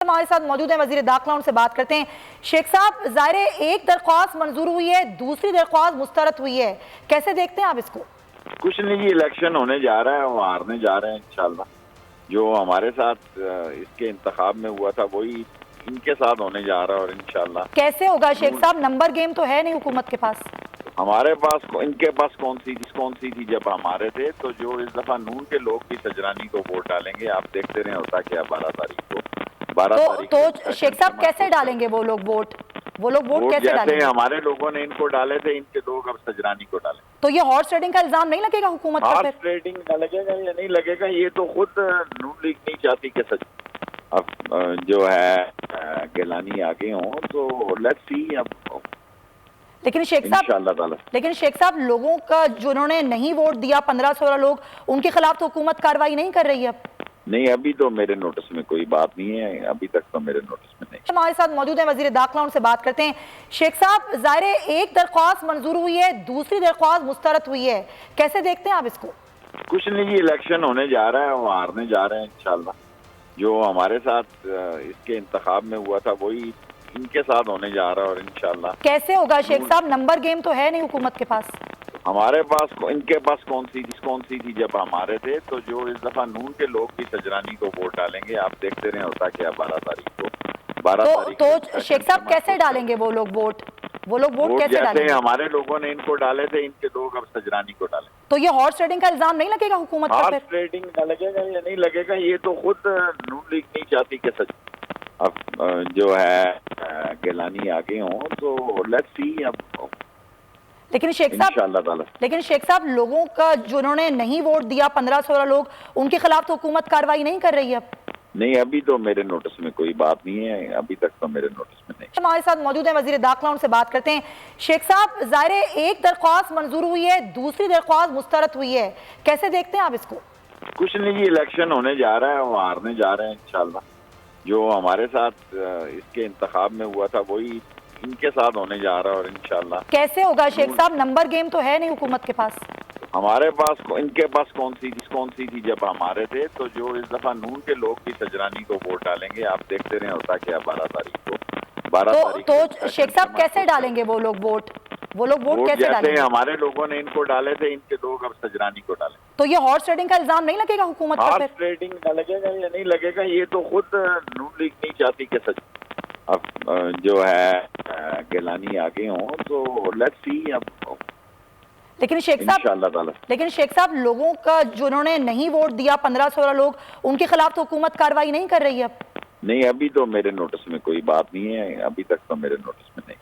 हमारे साथ मौजूद है वजीर दाखिला, उनसे बात करते हैं। शेख साहब, ज़ाहिर एक दरख्वास्त मंजूर हुई है, दूसरी दरख्वास्त मुस्तरद हुई है, कैसे देखते हैं आप इसको? कुछ नहीं जी, इलेक्शन होने जा रहा है, वो हारने जा रहे हैं इंशाल्लाह। जो हमारे साथ इसके इंतखाब में हुआ था वही इनके साथ होने जा रहा है और इंशाल्लाह। कैसे होगा शेख साहब, नंबर गेम तो है नहीं हुकूमत के पास। हमारे पास इनके पास कौन सी थी जब हमारे थे। तो जो इस दफा नून के लोग भी सजरानी को वोट डालेंगे, आप देखते रहे होता क्या 12 तारीख को। तो शेख साहब कैसे डालेंगे वो लोग वोट कैसे डालेंगे? हमारे लोगों ने इनको डाले थे, इनके लोग अब सजरानी को डालें। तो ये हॉर्स ट्रेडिंग का इल्जाम नहीं लगेगा हुकूमत पर? हॉर्स ट्रेडिंग लगेगा या नहीं लगेगा, ये तो खुद नून लीग नहीं चाहती कि सच अब जो है गिलानी आगे हों। तो लेट्स सी अब। लेकिन शेख साहब, लोगों का जिन्होंने नहीं वोट दिया 15-16 लोग, उनके खिलाफ तो हुकूमत कार्रवाई नहीं कर रही है अब। नहीं, अभी तो मेरे नोटिस में कोई बात नहीं है, अभी तक तो मेरे नोटिस में नहीं। हमारे साथ मौजूद है वजीर दाखिला, उनसे बात करते हैं। शेख साहब, ज़ाहिर एक दरख्वास्त मंजूर हुई है, दूसरी दरख्वास्त मुस्तरद हुई है, कैसे देखते हैं आप इसको? कुछ नहीं जी, इलेक्शन होने जा रहा है, वो हारने जा रहे हैं इंशाल्लाह। जो हमारे साथ इसके इंतखाब में हुआ था वही इनके साथ होने जा रहा है और इंशाल्लाह। कैसे होगा शेख साहब, नंबर गेम तो है नहीं हुकूमत के पास। हमारे पास इनके पास कौन सी थी जब हमारे थे। तो जो इस दफा नून के लोग भी सजरानी को वोट डालेंगे, आप देखते रहे होता क्या 12 तारीख को। तो शेख साहब कैसे डालेंगे वो लोग वोट कैसे डालेंगे? हमारे लोगों ने इनको डाले थे, इनके लोग अब सजरानी को डालें। तो ये हॉर्स ट्रेडिंग का इल्जाम नहीं लगेगा हुकूमत पर? हॉर्स ट्रेडिंग लगेगा या नहीं लगेगा, ये तो खुद नून लीग नहीं चाहती कि सच अब जो है गिलानी आगे हों। तो लेट्स सी अब। लेकिन शेख साहब, लोगों का जिन्होंने नहीं वोट दिया 15-16 लोग, उनके खिलाफ तो हुकूमत कार्रवाई नहीं कर रही है अब। नहीं, अभी तो मेरे नोटिस में कोई बात नहीं है, अभी तक तो मेरे नोटिस में नहीं। हमारे साथ मौजूद है वजीर दाखिला, उनसे बात करते हैं। शेख साहब, ज़ाहिर एक दरख्वास्त मंजूर हुई है, दूसरी दरख्वास्त मुस्तरद हुई है, कैसे देखते हैं आप इसको? कुछ नहीं जी, इलेक्शन होने जा रहा है, वो हारने जा रहे हैं इंशाल्लाह। जो हमारे साथ इसके इंतखाब में हुआ था वही इनके साथ होने जा रहा है और इंशाल्लाह। कैसे होगा शेख साहब, नंबर गेम तो है नहीं हुकूमत के पास। हमारे पास इनके पास कौन सी थी जब हमारे थे। तो जो इस दफा नून के लोग भी सजरानी को वोट डालेंगे, आप देखते रहे होता क्या 12 तारीख को। तो शेख साहब कैसे डालेंगे वो लोग वोट कैसे डालेंगे? हमारे लोगों ने इनको डाले थे, इनके लोग अब सजरानी को डालें। तो ये हॉर्स ट्रेडिंग का इल्जाम नहीं लगेगा हुकूमत पर? हॉर्स ट्रेडिंग लगेगा या नहीं लगेगा, ये तो खुद नून लीग नहीं चाहती कि सच अब जो है गिलानी आगे हों। तो लेट्स सी अब। लेकिन शेख साहब, लोगों का जिन्होंने नहीं वोट दिया 15-16 लोग, उनके खिलाफ तो हुकूमत कार्रवाई नहीं कर रही है अब। नहीं, अभी तो मेरे नोटिस में कोई बात नहीं है, अभी तक तो मेरे नोटिस में नहीं।